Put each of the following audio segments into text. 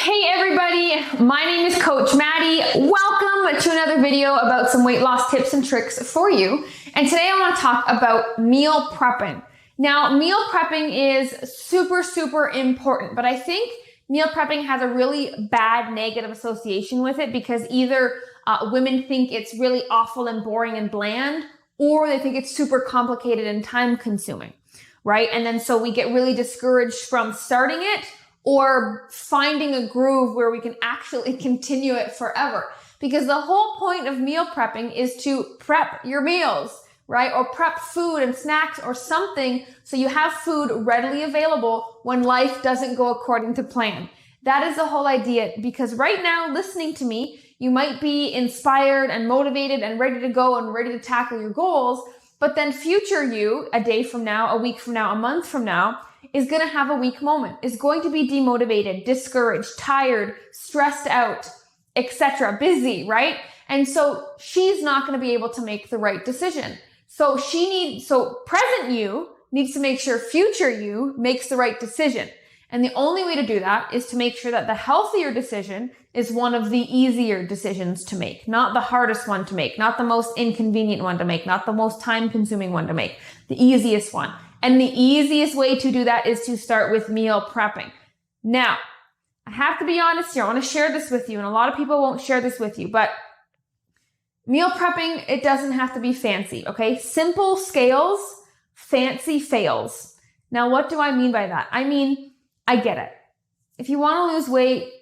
Hey everybody, my name is Coach Maddie. Welcome to another video about some weight loss tips and tricks for you. And today I want to talk about meal prepping. Now, meal prepping is super important, but I think meal prepping has a really bad negative association with it because either women think it's really awful and boring and bland, or they think it's super complicated and time consuming, right? And then so we get really discouraged from starting it or finding a groove where we can actually continue it forever. Because the whole point of meal prepping is to prep your meals, right? Or prep food and snacks or something so you have food readily available when life doesn't go according to plan. That is the whole idea, because right now, listening to me, you might be inspired and motivated and ready to go and ready to tackle your goals, but then future you, a day from now, a week from now, a month from now, is going to have a weak moment, is going to be demotivated, discouraged, tired, stressed out, etc., busy, right? And so she's not going to be able to make the right decision. So present you needs to make sure future you makes the right decision. And the only way to do that is to make sure that the healthier decision is one of the easier decisions to make, not the hardest one to make, not the most inconvenient one to make, not the most time-consuming one to make, the easiest one. And the easiest way to do that is to start with meal prepping. Now, I have to be honest here. I want to share this with you, and a lot of people won't share this with you, but meal prepping, it doesn't have to be fancy, okay? Simple scales, fancy fails. Now, what do I mean by that? I mean, I get it. If you want to lose weight,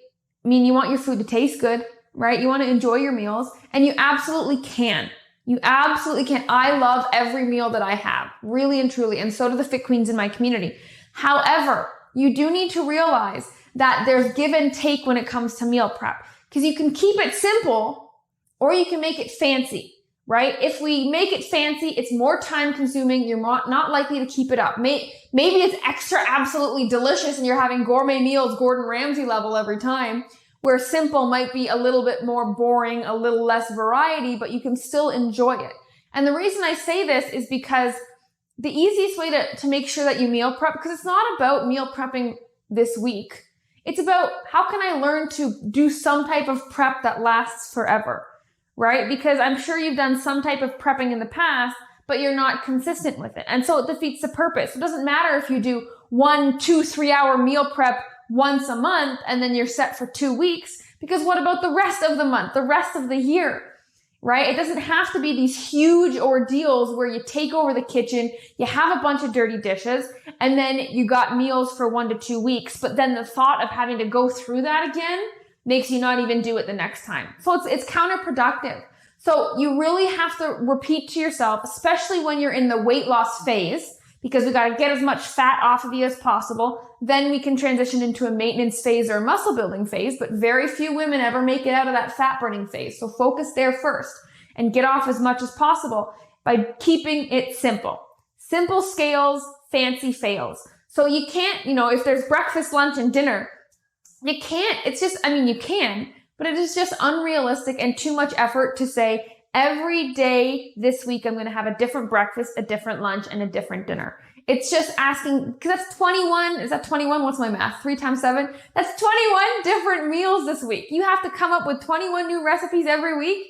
you want your food to taste good, right? You want to enjoy your meals, and you absolutely can. You absolutely can. I love every meal that I have, really and truly, and so do the Fit Queens in my community. However, you do need to realize that there's give and take when it comes to meal prep, because you can keep it simple or you can make it fancy, right? If we make it fancy, it's more time consuming. You're not likely to keep it up. Maybe it's extra absolutely delicious and you're having gourmet meals, Gordon Ramsay level every time, where simple might be a little bit more boring, a little less variety, but you can still enjoy it. And the reason I say this is because the easiest way to make sure that you meal prep, because it's not about meal prepping this week. It's about how can I learn to do some type of prep that lasts forever, right? Because I'm sure you've done some type of prepping in the past, but you're not consistent with it. And so it defeats the purpose. It doesn't matter if you do 1, 2, 3 hour meal prep once a month and then you're set for 2 weeks, because what about the rest of the month, the rest of the year, right? It doesn't have to be these huge ordeals where you take over the kitchen, you have a bunch of dirty dishes, and then you got meals for 1 to 2 weeks. But then the thought of having to go through that again makes you not even do it the next time. So it's counterproductive. So you really have to repeat to yourself, especially when you're in the weight loss phase, because we got to get as much fat off of you as possible. Then we can transition into a maintenance phase or a muscle building phase, but very few women ever make it out of that fat burning phase. So focus there first and get off as much as possible by keeping it simple. Simple scales, fancy fails. So you can't, if there's breakfast, lunch, and dinner, you can't, you can, but it is just unrealistic and too much effort to say, every day this week, I'm going to have a different breakfast, a different lunch, and a different dinner. It's just asking, because that's 21. Is that 21? What's my math? 3 times 7? That's 21 different meals this week. You have to come up with 21 new recipes every week.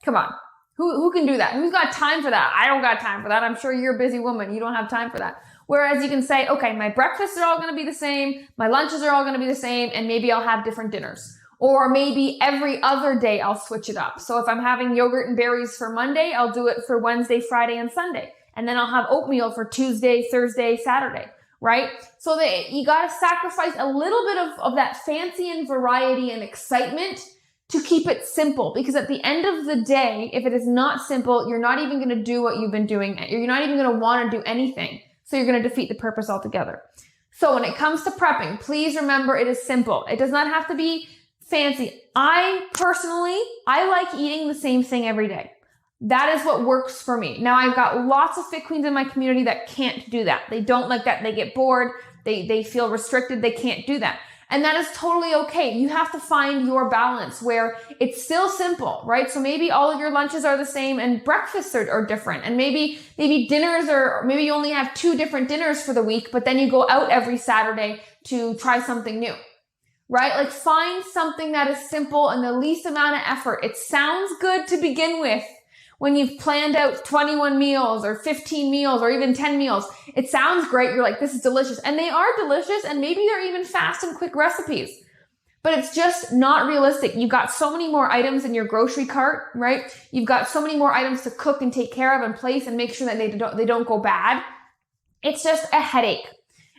Come on. Who can do that? Who's got time for that? I don't got time for that. I'm sure you're a busy woman. You don't have time for that. Whereas you can say, okay, my breakfasts are all going to be the same. My lunches are all going to be the same. And maybe I'll have different dinners. Or maybe every other day I'll switch it up. So if I'm having yogurt and berries for Monday, I'll do it for Wednesday, Friday, and Sunday. And then I'll have oatmeal for Tuesday, Thursday, Saturday, right? So that you got to sacrifice a little bit of that fancy and variety and excitement to keep it simple. Because at the end of the day, if it is not simple, you're not even going to do what you've been doing. You're not even going to want to do anything. So you're going to defeat the purpose altogether. So when it comes to prepping, please remember it is simple. It does not have to be fancy. I like eating the same thing every day. That is what works for me. Now, I've got lots of Fit Queens in my community that can't do that. They don't like that. They get bored. They feel restricted. They can't do that. And that is totally okay. You have to find your balance where it's still simple, right? So maybe all of your lunches are the same and breakfasts are different. And maybe dinners maybe you only have 2 different dinners for the week, but then you go out every Saturday to try something new. right? Like find something that is simple and the least amount of effort. It sounds good to begin with when you've planned out 21 meals or 15 meals or even 10 meals. It sounds great. You're like, this is delicious. And they are delicious. And maybe they're even fast and quick recipes, but it's just not realistic. You've got so many more items in your grocery cart, right? You've got so many more items to cook and take care of and place and make sure that they don't go bad. It's just a headache.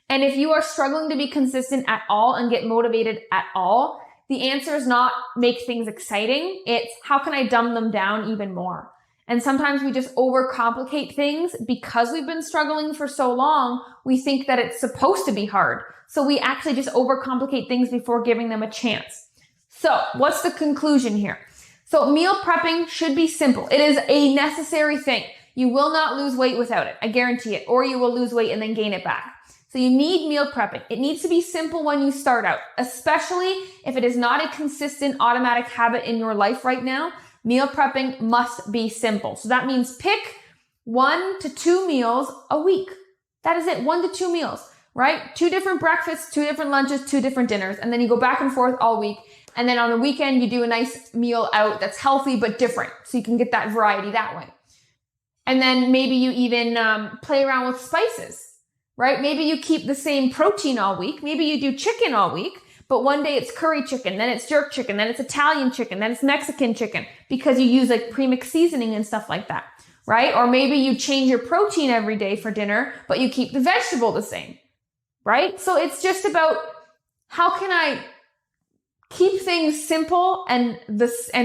And if you are struggling to be consistent at all and get motivated at all, the answer is not make things exciting. It's how can I dumb them down even more? And sometimes we just overcomplicate things because we've been struggling for so long. We think that it's supposed to be hard. So we actually just overcomplicate things before giving them a chance. So what's the conclusion here? So meal prepping should be simple. It is a necessary thing. You will not lose weight without it. I guarantee it. Or you will lose weight and then gain it back. So you need meal prepping. It needs to be simple when you start out, especially if it is not a consistent automatic habit in your life right now. Meal prepping must be simple. So that means pick 1 to 2 meals a week. That is it. 1 to 2 meals, right? 2 different breakfasts, 2 different lunches, 2 different dinners. And then you go back and forth all week. And then on the weekend, you do a nice meal out that's healthy, but different. So you can get that variety that way. And then maybe you even play around with spices. Right? Maybe you keep the same protein all week. Maybe you do chicken all week, but one day it's curry chicken, then it's jerk chicken, then it's Italian chicken, then it's Mexican chicken because you use like premix seasoning and stuff like that, right? Or maybe you change your protein every day for dinner, but you keep the vegetable the same, right? So it's just about how can I keep things simple and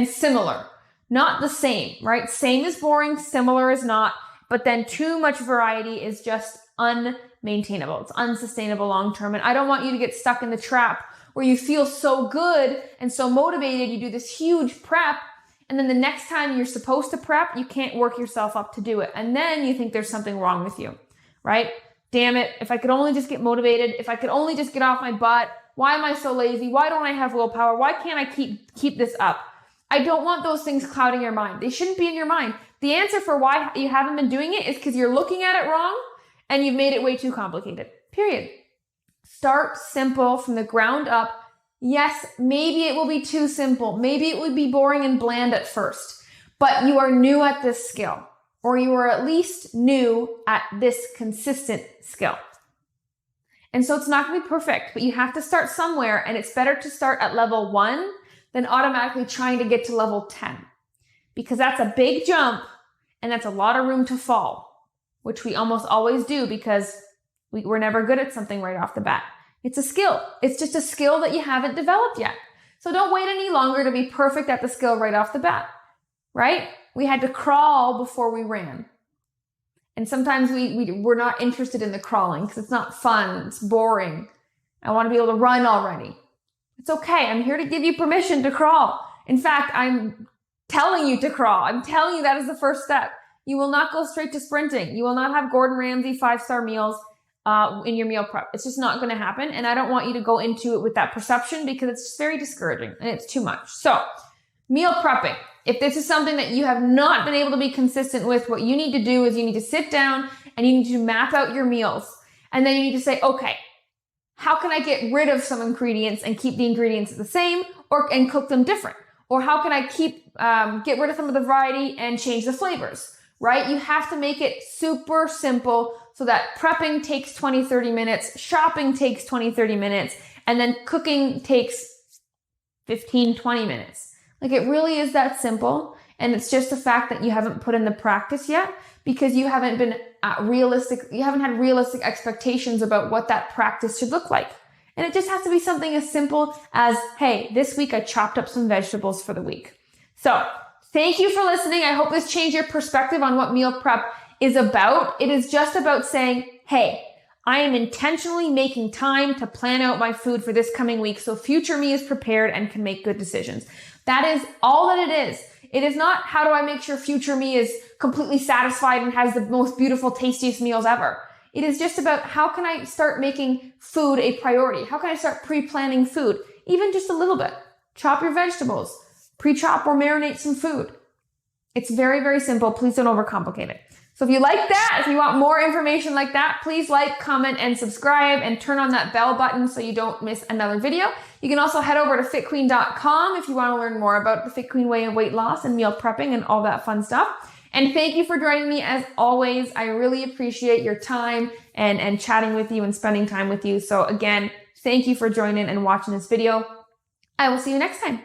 similar, not the same, right? Same is boring, similar is not, but then too much variety is just unmaintainable. It's unsustainable long-term. And I don't want you to get stuck in the trap where you feel so good and so motivated. You do this huge prep. And then the next time you're supposed to prep, you can't work yourself up to do it. And then you think there's something wrong with you, right? Damn it. If I could only just get motivated, if I could only just get off my butt, why am I so lazy? Why don't I have willpower? Why can't I keep this up? I don't want those things clouding your mind. They shouldn't be in your mind. The answer for why you haven't been doing it is because you're looking at it wrong and you've made it way too complicated. Period. Start simple from the ground up. Yes, maybe it will be too simple. Maybe it would be boring and bland at first, but you are new at this skill, or you are at least new at this consistent skill. And so it's not going to be perfect, but you have to start somewhere, and it's better to start at level 1 than automatically trying to get to level 10, because that's a big jump and that's a lot of room to fall, which we almost always do because we're never good at something right off the bat. It's a skill. It's just a skill that you haven't developed yet. So don't wait any longer to be perfect at the skill right off the bat, right? We had to crawl before we ran. And sometimes we're not interested in the crawling because it's not fun. It's boring. I want to be able to run already. It's okay. I'm here to give you permission to crawl. In fact, I'm telling you to crawl. I'm telling you that is the first step. You will not go straight to sprinting. You will not have Gordon Ramsay 5-star meals in your meal prep. It's just not going to happen. And I don't want you to go into it with that perception because it's just very discouraging and it's too much. So meal prepping. If this is something that you have not been able to be consistent with, what you need to do is you need to sit down and you need to map out your meals. And then you need to say, okay, how can I get rid of some ingredients and keep the ingredients the same and cook them different? Or how can I get rid of some of the variety and change the flavors? Right? You have to make it super simple so that prepping takes 20, 30 minutes, shopping takes 20, 30 minutes, and then cooking takes 15, 20 minutes. Like it really is that simple. And it's just the fact that you haven't put in the practice yet because you haven't been you haven't had realistic expectations about what that practice should look like. And it just has to be something as simple as, hey, this week I chopped up some vegetables for the week. So thank you for listening. I hope this changed your perspective on what meal prep is about. It is just about saying, hey, I am intentionally making time to plan out my food for this coming week so future me is prepared and can make good decisions. That is all that it is. It is not how do I make sure future me is completely satisfied and has the most beautiful, tastiest meals ever. It is just about how can I start making food a priority? How can I start pre-planning food? Even just a little bit. Chop your vegetables. Pre-chop or marinate some food. It's very, very simple. Please don't overcomplicate it. So if you like that, if you want more information like that, please like, comment, and subscribe, and turn on that bell button so you don't miss another video. You can also head over to fitqueen.com if you want to learn more about the Fit Queen way of weight loss and meal prepping and all that fun stuff. And thank you for joining me as always. I really appreciate your time and chatting with you and spending time with you. So again, thank you for joining and watching this video. I will see you next time.